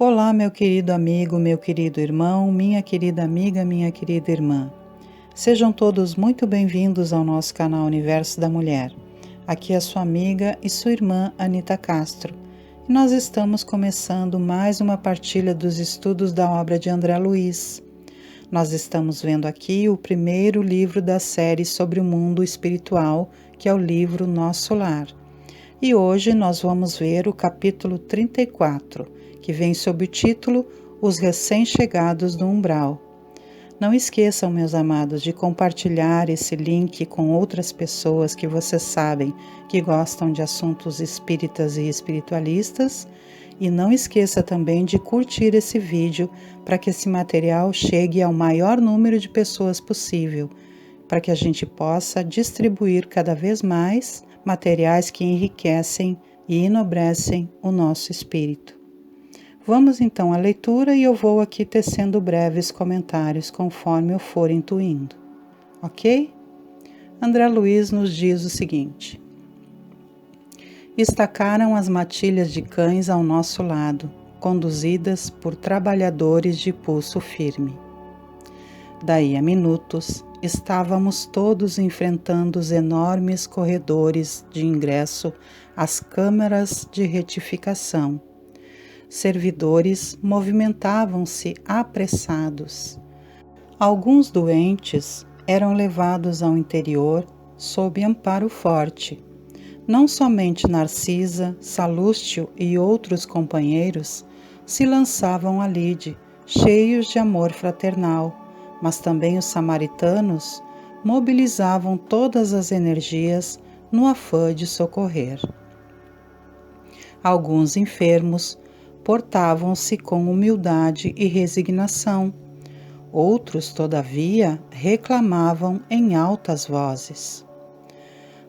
Olá, meu querido amigo, meu querido irmão, minha querida amiga, minha querida irmã. Sejam todos muito bem-vindos ao nosso canal Universo da Mulher. Aqui é sua amiga e sua irmã Anita Castro. E nós estamos começando mais uma partilha dos estudos da obra de André Luiz. Nós estamos vendo aqui o primeiro livro da série sobre o mundo espiritual, que é o livro Nosso Lar. E hoje nós vamos ver o capítulo 34, que vem sob o título Os Recém-Chegados do Umbral. Não esqueçam, meus amados, de compartilhar esse link com outras pessoas que vocês sabem que gostam de assuntos espíritas e espiritualistas. E não esqueça também de curtir esse vídeo para que esse material chegue ao maior número de pessoas possível, para que a gente possa distribuir cada vez mais materiais que enriquecem e enobrecem o nosso espírito. Vamos então à leitura e eu vou aqui tecendo breves comentários conforme eu for intuindo, ok? André Luiz nos diz o seguinte: estacaram as matilhas de cães ao nosso lado, conduzidas por trabalhadores de pulso firme. Daí a minutos, estávamos todos enfrentando os enormes corredores de ingresso às câmaras de retificação. Servidores movimentavam-se apressados. Alguns doentes eram levados ao interior sob amparo forte. Não somente Narcisa, Salústio e outros companheiros se lançavam à lide, cheios de amor fraternal, mas também os samaritanos mobilizavam todas as energias no afã de socorrer. Alguns enfermos portavam-se com humildade e resignação. Outros, todavia, reclamavam em altas vozes.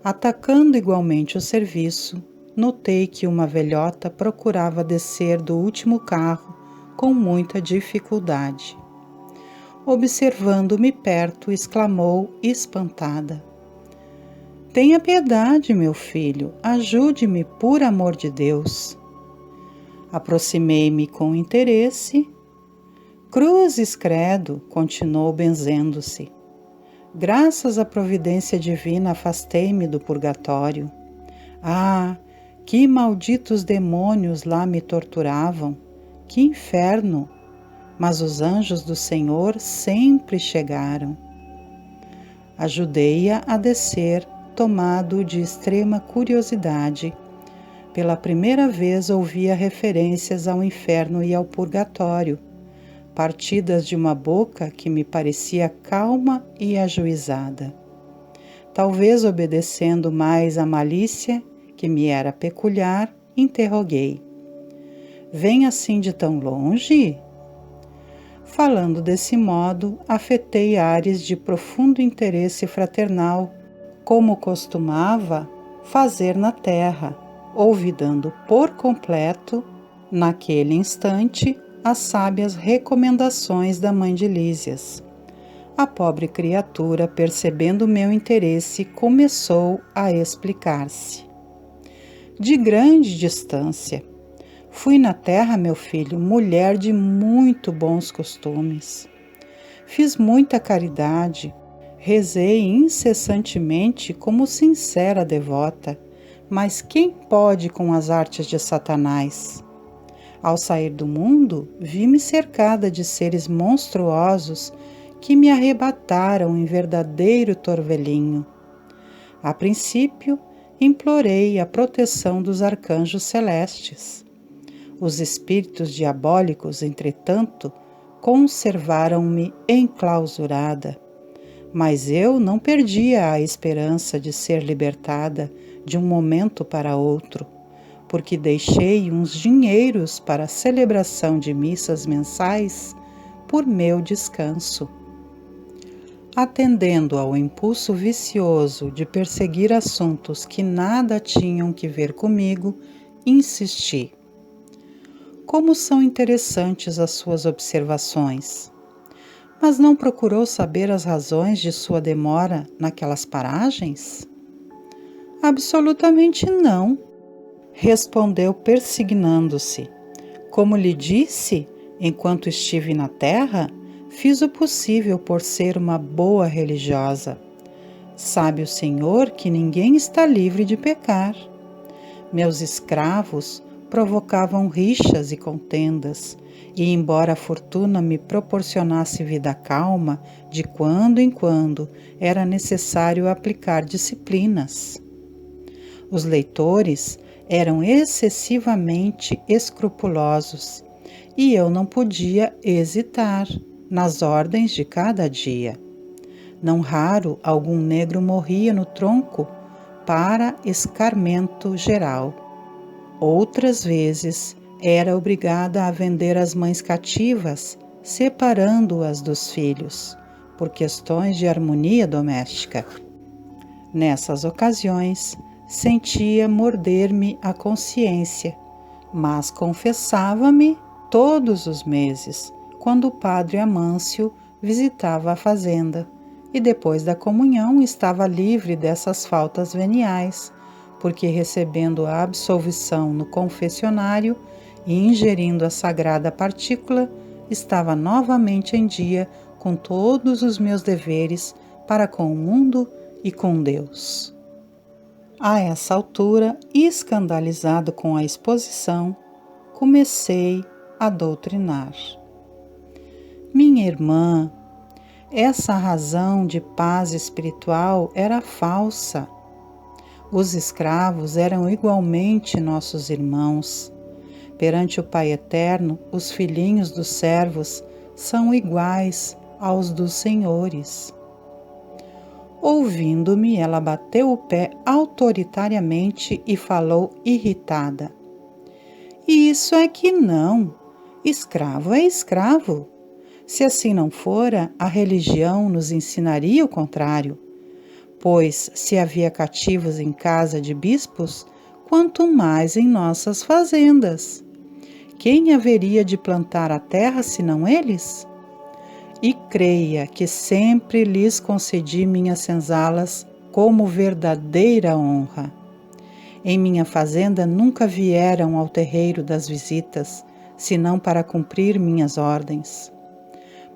Atacando igualmente o serviço, notei que uma velhota procurava descer do último carro com muita dificuldade. Observando-me perto, exclamou espantada: "Tenha piedade, meu filho, ajude-me, por amor de Deus." Aproximei-me com interesse. "Cruzes, credo", continuou benzendo-se. "Graças à providência divina afastei-me do purgatório. Ah, que malditos demônios lá me torturavam! Que inferno! Mas os anjos do Senhor sempre chegaram." Ajudei-a a descer, tomado de extrema curiosidade. Pela primeira vez ouvia referências ao inferno e ao purgatório, partidas de uma boca que me parecia calma e ajuizada. Talvez obedecendo mais à malícia, que me era peculiar, interroguei: "Vem assim de tão longe?" Falando desse modo, afetei ares de profundo interesse fraternal, como costumava fazer na terra, olvidando por completo, naquele instante, as sábias recomendações da mãe de Lísias. A pobre criatura, percebendo meu interesse, começou a explicar-se. "De grande distância. Fui na terra, meu filho, mulher de muito bons costumes. Fiz muita caridade, rezei incessantemente como sincera devota, mas quem pode com as artes de Satanás? Ao sair do mundo, vi-me cercada de seres monstruosos que me arrebataram em verdadeiro torvelinho. A princípio, implorei a proteção dos arcanjos celestes. Os espíritos diabólicos, entretanto, conservaram-me enclausurada. Mas eu não perdia a esperança de ser libertada de um momento para outro, porque deixei uns dinheiros para a celebração de missas mensais por meu descanso. Atendendo ao impulso vicioso de perseguir assuntos que nada tinham que ver comigo, insisti: "Como são interessantes as suas observações. Mas não procurou saber as razões de sua demora naquelas paragens?" "Absolutamente não", respondeu persignando-se. Como lhe disse, enquanto estive na terra, fiz o possível por ser uma boa religiosa. Sabe o Senhor que ninguém está livre de pecar. Meus escravos provocavam rixas e contendas, e embora a fortuna me proporcionasse vida calma, de quando em quando era necessário aplicar disciplinas. Os leitores eram excessivamente escrupulosos, e eu não podia hesitar nas ordens de cada dia. Não raro, algum negro morria no tronco para escarmento geral. Outras vezes, era obrigada a vender as mães cativas, separando-as dos filhos, por questões de harmonia doméstica. Nessas ocasiões, sentia morder-me a consciência, mas confessava-me todos os meses, quando o padre Amâncio visitava a fazenda, e depois da comunhão estava livre dessas faltas veniais, porque recebendo a absolvição no confessionário e ingerindo a sagrada partícula, estava novamente em dia com todos os meus deveres para com o mundo e com Deus. A essa altura, escandalizado com a exposição, comecei a doutrinar. Minha irmã, essa razão de paz espiritual era falsa. Os escravos eram igualmente nossos irmãos. Perante o Pai Eterno, os filhinhos dos servos são iguais aos dos senhores. Ouvindo-me, ela bateu o pé autoritariamente e falou irritada. Isso é que não. Escravo é escravo. Se assim não fora, a religião nos ensinaria o contrário. Pois, se havia cativos em casa de bispos, quanto mais em nossas fazendas. Quem haveria de plantar a terra senão eles? E creia que sempre lhes concedi minhas senzalas como verdadeira honra. Em minha fazenda nunca vieram ao terreiro das visitas, senão para cumprir minhas ordens.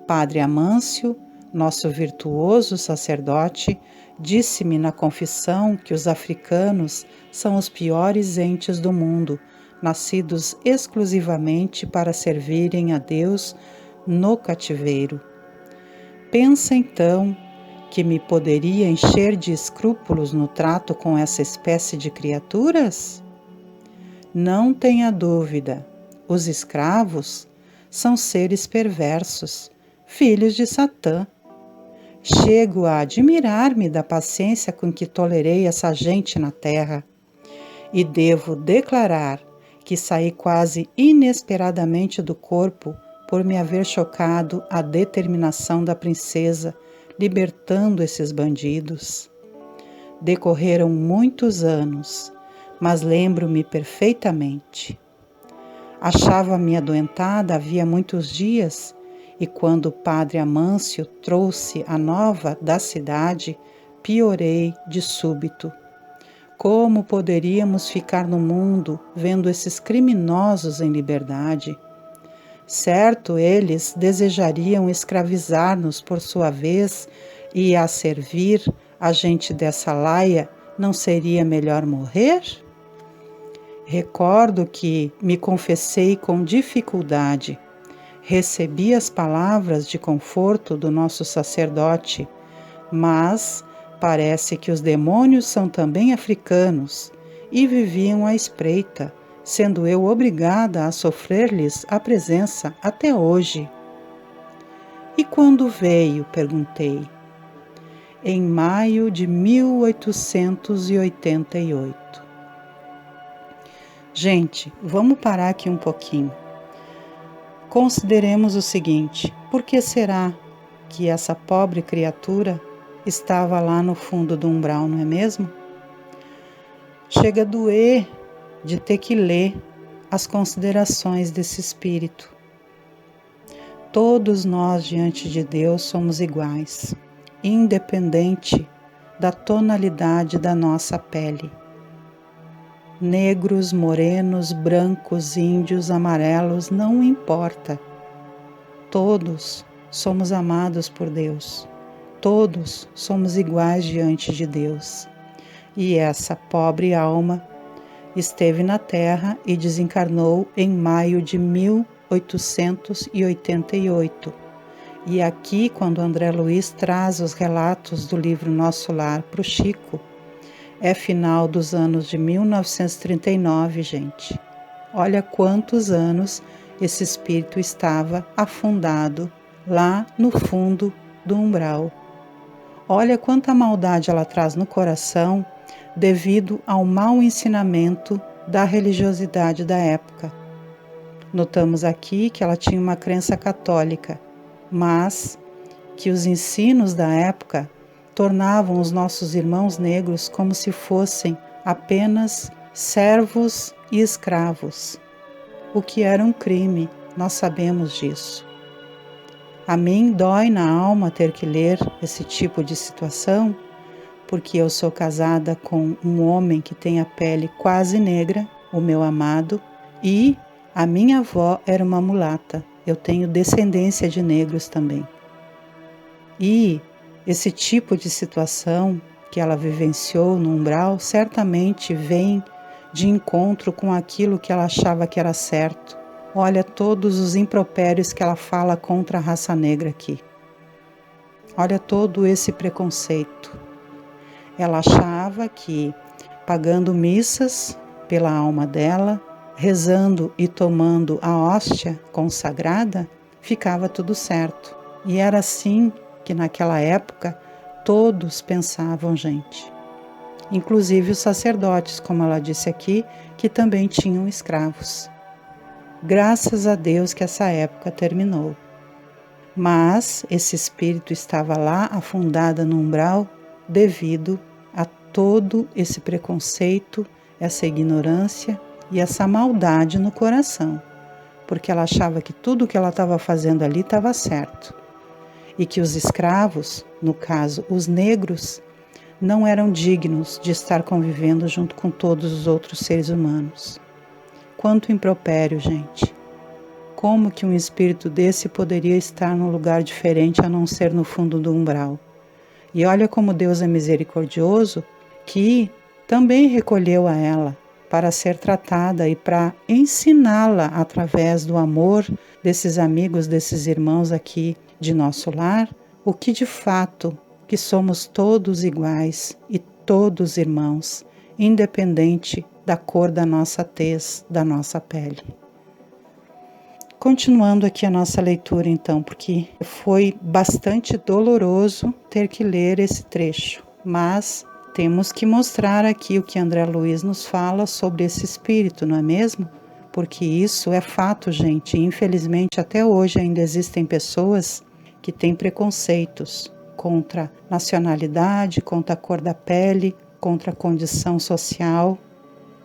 Padre Amâncio, nosso virtuoso sacerdote, disse-me na confissão que os africanos são os piores entes do mundo, nascidos exclusivamente para servirem a Deus no cativeiro. Pensa então que me poderia encher de escrúpulos no trato com essa espécie de criaturas? Não tenha dúvida, os escravos são seres perversos, filhos de Satã. Chego a admirar-me da paciência com que tolerei essa gente na terra, e devo declarar que saí quase inesperadamente do corpo por me haver chocado a determinação da princesa, libertando esses bandidos. Decorreram muitos anos, mas lembro-me perfeitamente. Achava-me adoentada havia muitos dias, e quando o padre Amâncio trouxe a nova da cidade, piorei de súbito. Como poderíamos ficar no mundo vendo esses criminosos em liberdade? Certo, eles desejariam escravizar-nos por sua vez, e a servir a gente dessa laia não seria melhor morrer? Recordo que me confessei com dificuldade. Recebi as palavras de conforto do nosso sacerdote, mas parece que os demônios são também africanos e viviam à espreita, sendo eu obrigada a sofrer-lhes a presença até hoje. E quando veio? Perguntei. Em maio de 1888. Gente, vamos parar aqui um pouquinho. Consideremos o seguinte: por que será que essa pobre criatura estava lá no fundo do umbral, não é mesmo? Chega a doer de ter que ler as considerações desse espírito. Todos nós diante de Deus somos iguais, independente da tonalidade da nossa pele. negros, morenos, brancos, índios, amarelos, não importa. Todos somos amados por Deus. Todos somos iguais diante de Deus. E essa pobre alma esteve na Terra e desencarnou em maio de 1888. E aqui, quando André Luiz traz os relatos do livro Nosso Lar para o Chico, é final dos anos de 1939, gente. Olha quantos anos esse espírito estava afundado lá no fundo do umbral. Olha quanta maldade ela traz no coração devido ao mau ensinamento da religiosidade da época. Notamos aqui que ela tinha uma crença católica, mas que os ensinos da época tornavam os nossos irmãos negros como se fossem apenas servos e escravos, o que era um crime, nós sabemos disso. A mim dói na alma ter que ler esse tipo de situação, porque eu sou casada com um homem que tem a pele quase negra, o meu amado, e a minha avó era uma mulata. Eu tenho descendência de negros também. E esse tipo de situação que ela vivenciou no umbral certamente vem de encontro com aquilo que ela achava que era certo. Olha todos os impropérios que ela fala contra a raça negra aqui. Olha todo esse preconceito. Ela achava que pagando missas pela alma dela, rezando e tomando a hóstia consagrada, ficava tudo certo. E era assim que naquela época todos pensavam, gente. Inclusive os sacerdotes, como ela disse aqui, que também tinham escravos. Graças a Deus que essa época terminou. Mas esse espírito estava lá afundada no umbral devido a todo esse preconceito, essa ignorância e essa maldade no coração, porque ela achava que tudo o que ela estava fazendo ali estava certo. E que os escravos, no caso os negros, não eram dignos de estar convivendo junto com todos os outros seres humanos. Quanto impropério, gente! Como que um espírito desse poderia estar num lugar diferente a não ser no fundo do umbral? E olha como Deus é misericordioso, que também recolheu a ela para ser tratada e para ensiná-la através do amor desses amigos, desses irmãos aqui de nosso lar, o que de fato que somos todos iguais e todos irmãos, independente da cor da nossa tez, da nossa pele. Continuando aqui a nossa leitura então, porque foi bastante doloroso ter que ler esse trecho, mas temos que mostrar aqui o que André Luiz nos fala sobre esse espírito, não é mesmo? Porque isso é fato, gente, e infelizmente até hoje ainda existem pessoas que têm preconceitos contra nacionalidade, contra a cor da pele, contra a condição social,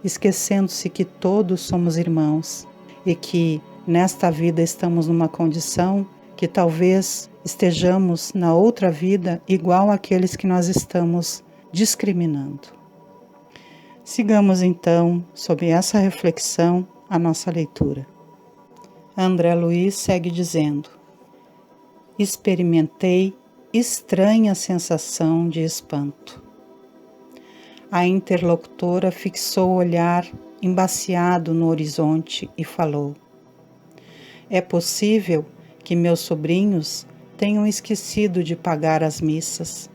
esquecendo-se que todos somos irmãos e que nesta vida estamos numa condição que talvez estejamos na outra vida igual àqueles que nós estamos discriminando. Sigamos então, sob essa reflexão, a nossa leitura. André Luiz segue dizendo: experimentei estranha sensação de espanto. A interlocutora fixou o olhar embaciado no horizonte e falou: é possível que meus sobrinhos tenham esquecido de pagar as missas.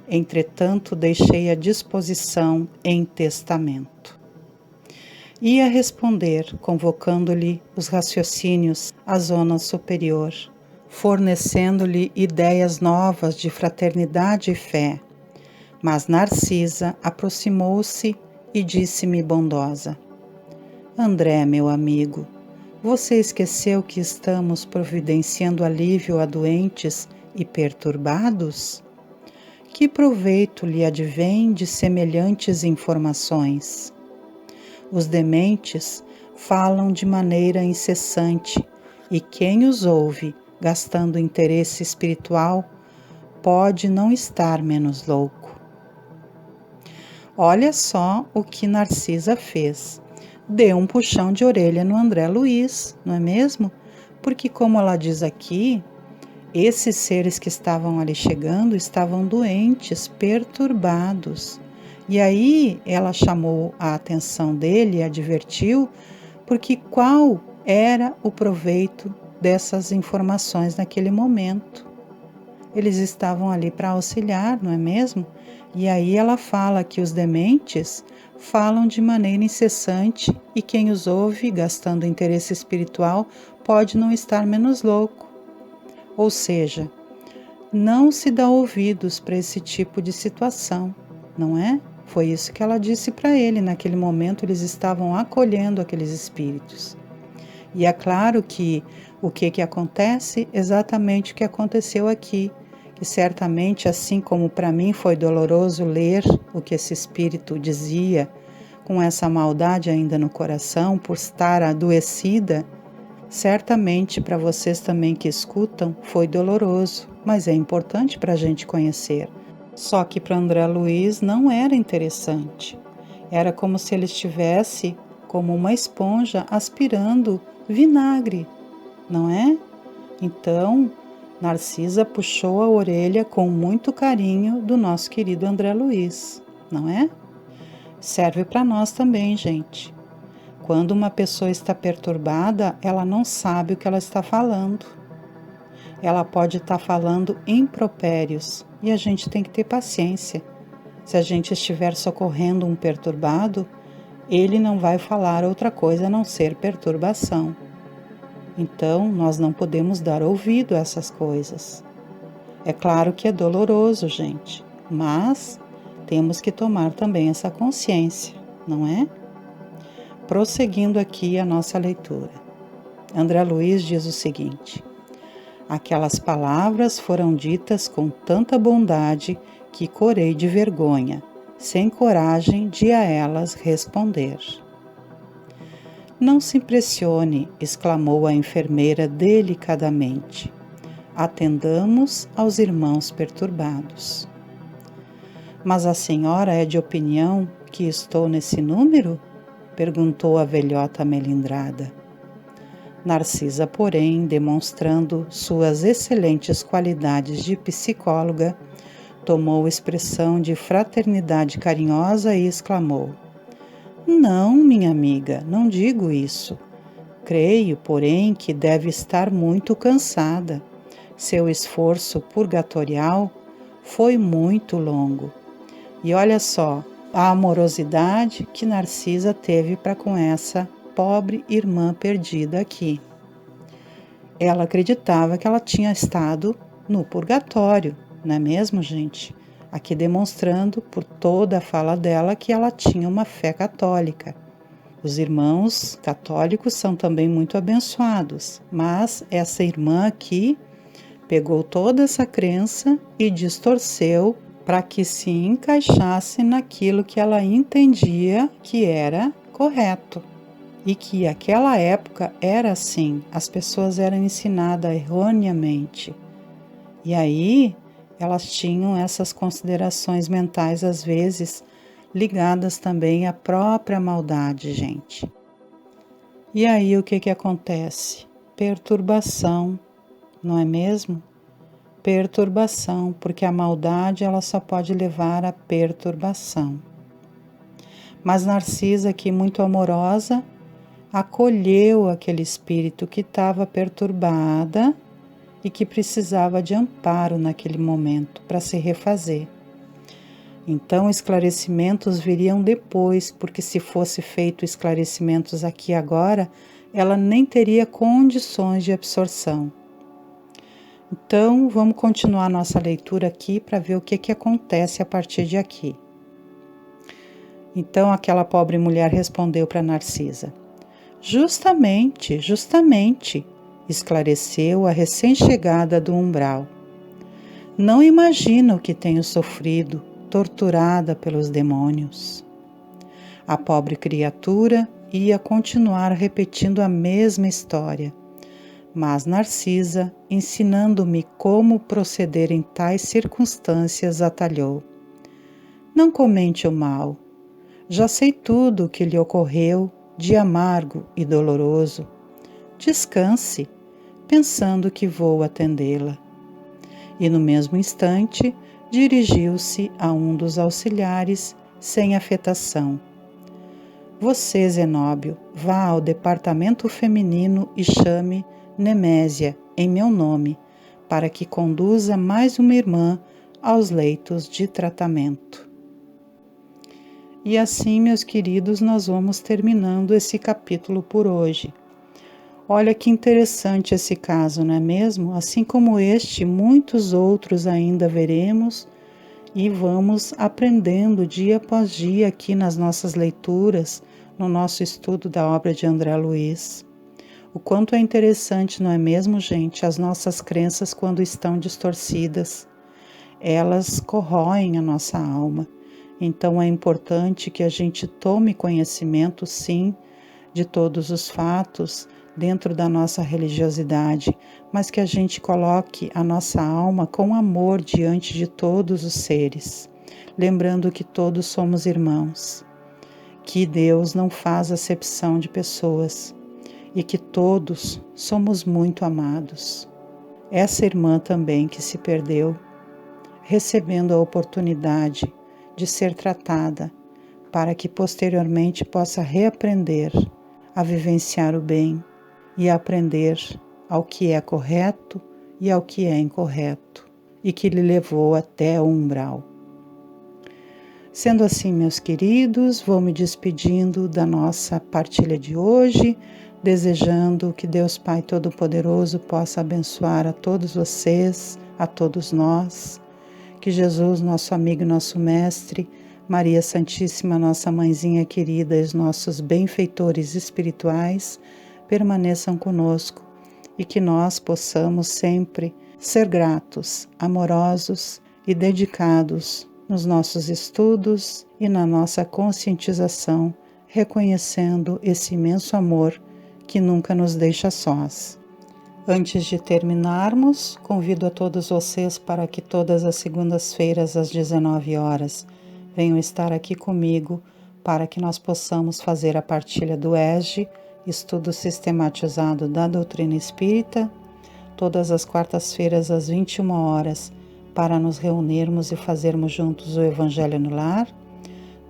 Entretanto, deixei à disposição em testamento. Ia responder, convocando-lhe os raciocínios à zona superior, fornecendo-lhe ideias novas de fraternidade e fé. Mas Narcisa aproximou-se e disse-me bondosa: André, meu amigo, você esqueceu que estamos providenciando alívio a doentes e perturbados? Que proveito lhe advém de semelhantes informações? Os dementes falam de maneira incessante, e quem os ouve, gastando interesse espiritual, pode não estar menos louco. Olha só o que Narcisa fez. Deu um puxão de orelha no André Luiz, não é mesmo? Porque, como ela diz aqui, esses seres que estavam ali chegando estavam doentes, perturbados. E aí ela chamou a atenção dele e advertiu, porque qual era o proveito dessas informações naquele momento? Eles estavam ali para auxiliar, não é mesmo? E aí ela fala que os dementes falam de maneira incessante e quem os ouve, gastando interesse espiritual, pode não estar menos louco. Ou seja, não se dá ouvidos para esse tipo de situação, não é? Foi isso que ela disse para ele. Naquele momento, eles estavam acolhendo aqueles espíritos. E é claro que o que acontece? Exatamente o que aconteceu aqui. Que certamente, assim como para mim foi doloroso ler o que esse espírito dizia, com essa maldade ainda no coração, por estar adoecida, certamente para vocês também que escutam foi doloroso, mas é importante para a gente conhecer. Só que para André Luiz não era interessante. Era como se ele estivesse como uma esponja aspirando vinagre, não é? Então, Narcisa puxou a orelha com muito carinho do nosso querido André Luiz, não é? Serve para nós também, gente. Quando uma pessoa está perturbada, ela não sabe o que ela está falando. Ela pode estar falando impropérios e a gente tem que ter paciência. Se a gente estiver socorrendo um perturbado, ele não vai falar outra coisa a não ser perturbação. Então, nós não podemos dar ouvido a essas coisas. É claro que é doloroso, gente, mas temos que tomar também essa consciência, não é? Prosseguindo aqui a nossa leitura. André Luiz diz o seguinte: aquelas palavras foram ditas com tanta bondade que corei de vergonha, sem coragem de a elas responder. Não se impressione, exclamou a enfermeira delicadamente. Atendamos aos irmãos perturbados. Mas a senhora é de opinião que estou nesse número? Perguntou a velhota melindrada. Narcisa, porém, demonstrando suas excelentes qualidades de psicóloga, tomou expressão de fraternidade carinhosa e exclamou: Não, minha amiga, não digo isso. Creio, porém, que deve estar muito cansada. Seu esforço purgatorial foi muito longo. E olha só, a amorosidade que Narcisa teve para com essa pobre irmã perdida aqui. Ela acreditava que ela tinha estado no purgatório, não é mesmo, gente? Aqui demonstrando por toda a fala dela que ela tinha uma fé católica. Os irmãos católicos são também muito abençoados, mas essa irmã aqui pegou toda essa crença e distorceu para que se encaixasse naquilo que ela entendia que era correto. E que aquela época era assim, as pessoas eram ensinadas erroneamente. E aí elas tinham essas considerações mentais, às vezes, ligadas também à própria maldade, gente. E aí o que acontece? Perturbação, não é mesmo? Perturbação, porque a maldade ela só pode levar à perturbação. Mas Narcisa, aqui muito amorosa, acolheu aquele espírito que estava perturbada e que precisava de amparo naquele momento para se refazer. Então esclarecimentos viriam depois, porque se fosse feito esclarecimentos aqui agora, ela nem teria condições de absorção. Então, vamos continuar nossa leitura aqui para ver o que acontece a partir de aqui. Então, aquela pobre mulher respondeu para Narcisa: Justamente, esclareceu a recém-chegada do umbral. Não imagina o que tenho sofrido, torturada pelos demônios. A pobre criatura ia continuar repetindo a mesma história, mas Narcisa, ensinando-me como proceder em tais circunstâncias, atalhou. Não comente o mal, Já sei tudo o que lhe ocorreu de amargo e doloroso. Descanse, pensando que vou atendê-la. E no mesmo instante, dirigiu-se a um dos auxiliares sem afetação. Você, Zenóbio, vá ao departamento feminino e chame Nemésia em meu nome, para que conduza mais uma irmã aos leitos de tratamento. E assim, meus queridos, nós vamos terminando esse capítulo por hoje. Olha que interessante esse caso, não é mesmo? Assim como este, muitos outros ainda veremos e vamos aprendendo dia após dia aqui nas nossas leituras, no nosso estudo da obra de André Luiz. O quanto é interessante, não é mesmo, gente? As nossas crenças, quando estão distorcidas, elas corroem a nossa alma. Então é importante que a gente tome conhecimento, sim, de todos os fatos dentro da nossa religiosidade, mas que a gente coloque a nossa alma com amor diante de todos os seres, lembrando que todos somos irmãos, que Deus não faz acepção de pessoas e que todos somos muito amados. Essa irmã também que se perdeu, recebendo a oportunidade de ser tratada para que posteriormente possa reaprender a vivenciar o bem e a aprender ao que é correto e ao que é incorreto, e que lhe levou até o umbral. Sendo assim, meus queridos, vou me despedindo da nossa partilha de hoje, desejando que Deus Pai Todo-Poderoso possa abençoar a todos vocês, a todos nós, que Jesus, nosso amigo e nosso mestre, Maria Santíssima, nossa mãezinha querida e os nossos benfeitores espirituais permaneçam conosco e que nós possamos sempre ser gratos, amorosos e dedicados nos nossos estudos e na nossa conscientização, reconhecendo esse imenso amor que nunca nos deixa sós. Antes de terminarmos, convido a todos vocês para que todas as segundas-feiras às 19 horas venham estar aqui comigo para que nós possamos fazer a partilha do ESG, Estudo Sistematizado da Doutrina Espírita, todas as quartas-feiras às 21 horas para nos reunirmos e fazermos juntos o Evangelho no Lar,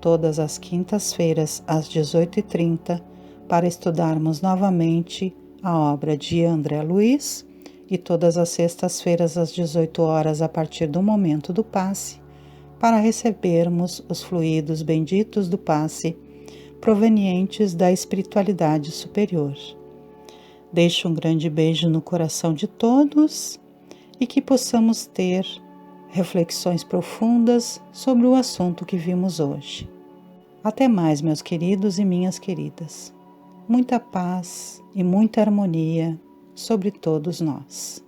todas as quintas-feiras às 18h30 para estudarmos novamente a obra de André Luiz e todas as sextas-feiras às 18 horas a partir do momento do passe para recebermos os fluidos benditos do passe provenientes da espiritualidade superior. Deixo um grande beijo no coração de todos e que possamos ter reflexões profundas sobre o assunto que vimos hoje. Até mais, meus queridos e minhas queridas. Muita paz e muita harmonia sobre todos nós.